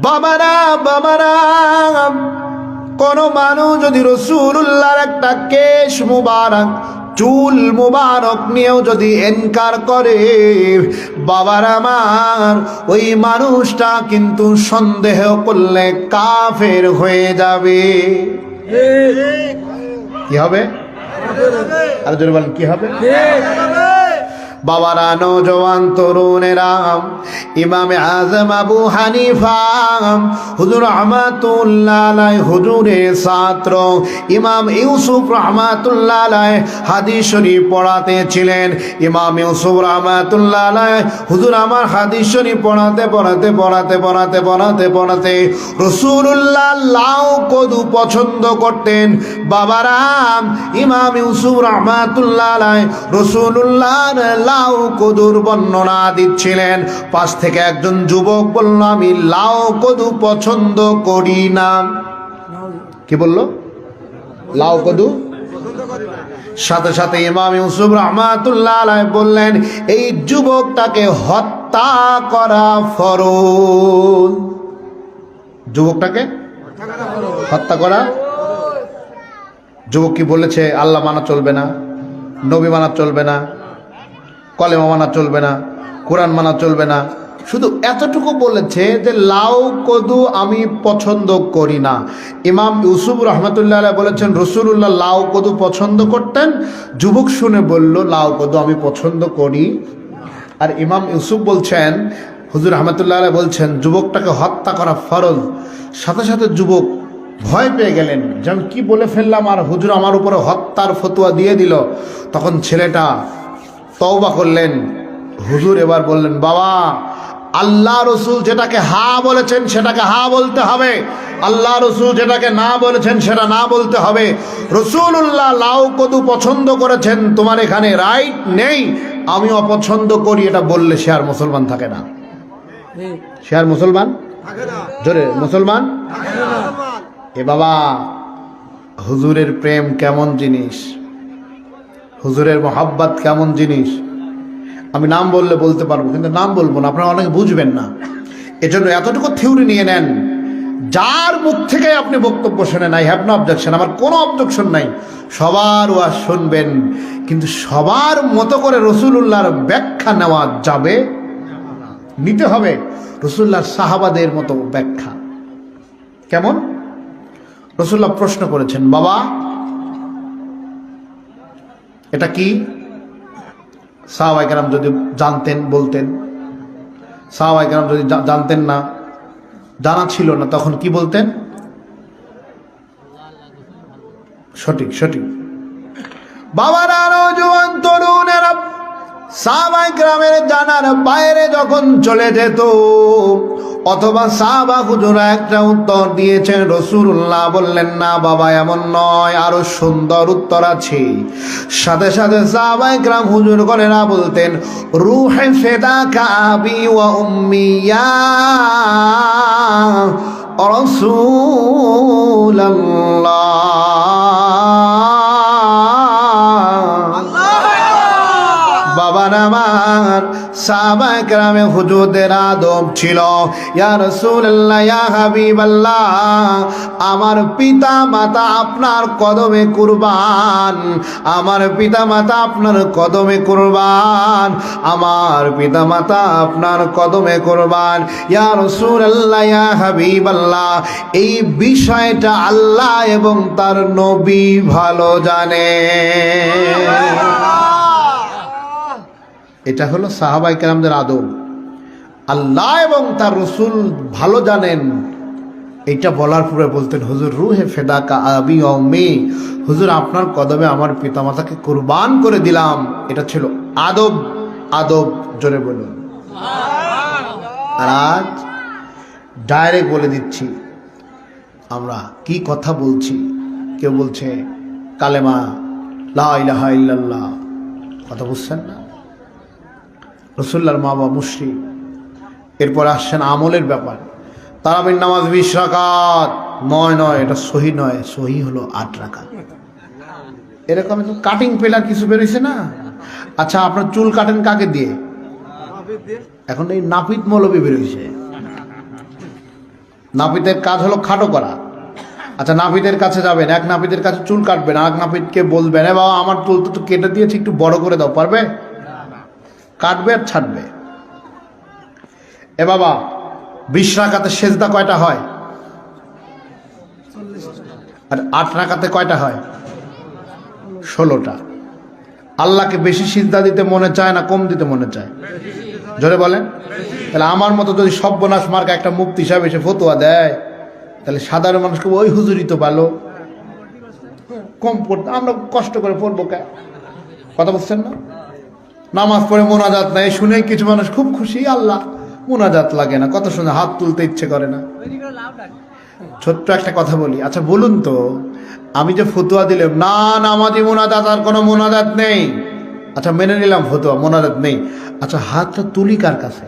বাবারা বাবারা, কোন মানুষ যদি রাসূলুল্লাহর একটা কেশ মুবারক, চুল মুবারক নিয়েও যদি ইনকার করে, বাবার আমার, ওই মানুষটা কিন্তু সন্দেহ করলে কাফের হয়ে যাবে। কি হবে? আর জোরে বলেন, কি হবে? বাবারা, নওজওয়ান তরুণেরা, ইমামে আজম আবু হানিফা হুজুর রহমাতুল্লাহ আলাইহি, হুজুরের ছাত্র ইমাম ইউসুফ রহমাতুল্লাহ আলাইহি হাদিস শরীফ পড়াতে ছিলেন। ইমাম ইউসুফ রহমাতুল্লাহ আলাইহি হুজুর আমার হাদিস শরীফ পড়াতে রাসূলুল্লাহ লাউ কদু পছন্দ করতেন। বাবারা, ইমাম ইউসুফ রহমাতুল্লাহ আলাইহি রাসূলুল্লাহর লাউ কদুর বর্ণনা দিচ্ছিলেন। পাশ থেকে একজন যুবক বলল, আমি লাউ কদু পছন্দ করি না। কি বলল? লাউ কদু। সাথে সাথে ইমাম ইউসুফ রহমাতুল্লাহ আলাইহি বললেন, এই যুবকটাকে হত্যা করা ফরজ। যুবকটাকে হত্যা করা। যুবক কি বলেছে? আল্লাহ মানা চলবে না, নবী মানা চলবে না, কলেমা মানা চলবে না, কোরআন মানা চলবে না, শুধু এতটুকু বলেছে যে লাউ কদু আমি পছন্দ করি না। ইমাম ইউসুফ রহমতুল্লাহ আলাইহি বলেছেন রাসূলুল্লাহ লাউ কদু পছন্দ করতেন। যুবক শুনে বলল, লাউ কদু আমি পছন্দ করি। আর ইমাম ইউসুফ বলছেন, হুজুর রহমতুল্লাহ আলাইহি বলছেন যুবকটাকে হত্যা করা ফরজ। সাথে সাথে যুবক ভয় পেয়ে গেলেন যে আমি কি বলে ফেললাম, আর হুজুর আমার উপরে হত্যার ফতোয়া দিয়ে দিল। তখন ছেলেটা তওবা করলেন। হুজুর এবার বললেন, বাবা, আল্লাহ রসুল যেটাকে হা বলেছেন সেটাকে হা বলতে হবে, আল্লাহ রসুল যেটাকে না বলেছেন সেটা না বলতে হবে। রাসূলুল্লাহ লাউ কদু পছন্দ করেছেন, তোমার এখানে রাইট নেই। আমি অপছন্দ করি এটা বললে সে আর মুসলমান থাকে না। সে আর মুসলমান জোরে মুসলমান। এ বাবা, হুজুরের প্রেম কেমন জিনিস, হুজুরের মোহাব্বত কেমন জিনিস, আমি নাম বললে বলতে পারবো, কিন্তু নাম বলবো না, আপনারা অনেকে বুঝবেন না। এজন্য এতটুকু থিওরি নিয়ে নেন, যার মুখ থেকে আপনি বক্তব্য শোনেন, আই হ্যাভ নো অবজেকশন, আমার কোনো অবজেকশন নাই, সবার ওয়াজ শুনবেন, কিন্তু সবার মতো করে রাসূলুল্লাহর ব্যাখ্যা নেওয়া যাবে, নিতে হবে রাসূলুল্লাহর সাহাবাদের মতো ব্যাখ্যা। কেমন? রাসূলুল্লাহ প্রশ্ন করেছেন, বাবা এটা কি? সাহাবায়ে কেরাম যদি জানতেন বলতেন, সাহাবায়ে কেরাম যদি জানতেন না, জানা ছিল না, তখন কি বলতেন? সঠিক সঠিক। বাবারা, নওজোয়ান তরুণেরা, সাহাবায়ে কেরামের জানার বাইরে যখন চলে যেত, অথবা সাহাবা হুজুরা একটা উত্তর দিয়েছেন, রাসূলুল্লাহ বললেন, না বাবা এমন নয়, আরো সুন্দর উত্তর আছে। সাথে সাথে সাহাবায়ে কেরাম হুজুর করেরা বলতেন, রূহে ফিদাকা আবি ওয়া উম্মি ইয়া রাসূলুল্লাহ। বাবার আমার, সাহাবায়ে কেরামে হুজুরদের আদব ছিল, ইয়া রাসূলুল্লাহ, ইয়া হাবিবাল্লাহ, আমার পিতা মাতা আপনার কদমে কুরবান, আমার পিতা মাতা আপনার কদমে কুরবান, আমার পিতা মাতা আপনার কদমে কুরবান, ইয়া রাসূলুল্লাহ, ইয়া হাবিবাল্লাহ। এই বিষয়টা আল্লাহ এবং তার নবী ভালো জানে। এটা হলো সাহাবায়ে কেরামদের আদব। আল্লাহ এবং তার রাসূল ভালো জানেন, এটা বলার পরে বলতেন, হুজুর রূহে ফিদাকা আবি ওয়া উম্মি, হুজুর আপনার কদমে আমার পিতামাতাকে কুরবান করে দিলাম। এটা ছিল আদব। আদব জোরে বলুন। আর আজ ডাইরেক্ট বলে দিচ্ছি আমরা কি কথা বলছি। কেউ বলছে কালেমা লা ইলাহা ইল্লাল্লাহ, কথা বুঝছেন না? রাসূলুল্লাহর মা বাবা মুশরিক। এরপর আসছেন আমলের ব্যাপার, তারাবির নামাজ 20 রাকাত, 9 নয়, এটা সহি নয়, সহি হলো 8 রাকাত। এরকম তো কাটিং পেলার কিছু বেরোইছে না। আচ্ছা, আপনার চুল কাটেন কাকে দিয়ে? এখন এই নাপিত মৌলবী বেরোইছে। নাপিতের কাজ হলো খাটো করা। আচ্ছা, নাপিতের কাছে যাবেন, এক নাপিতের কাছে চুল কাটবেন, আর এক নাপিতকে বলবেন, এ বাবা আমার চুল তো কেটে দিয়েছি, একটু বড় করে দাও, পারবে? কাটবে আর ছাড়বে। এ বাবা 20 রাকাতে সেজদা কয়টা হয়? আর 8 রাকাতে কয়টা হয়? 16টা। আল্লাহকে বেশি সিজদা দিতে মনে চায় না কম দিতে মনে চায়? জোরে বলেন। তাহলে আমার মতো যদি সব্যনাশ মার্কা একটা মুফতি সাহেব এসে ফতোয়া দেয়, তাহলে সাধারণ মানুষকে ওই হুজুরই তো ভালো, কম পড়তে আমরা কষ্ট করে পড়বো কে? কথা বলছেন না? নামাজ পড়ে মোনাজাত নাই শুনে কিছু মানুষ খুব খুশি, আল্লাহ মোনাজাত লাগে না, কত শুনে হাত তুলতে ইচ্ছে করে না। ছোট্ট একটা কথা বলি, আচ্ছা বলুন তো, আমি যে ফতোয়া দিলাম না নামাজি মোনাজাত আর কোনো মোনাজাত নেই, আচ্ছা মেনে নিলাম ফতোয়া মোনাজাত নেই, আচ্ছা হাতটা তুলি কার কাছে?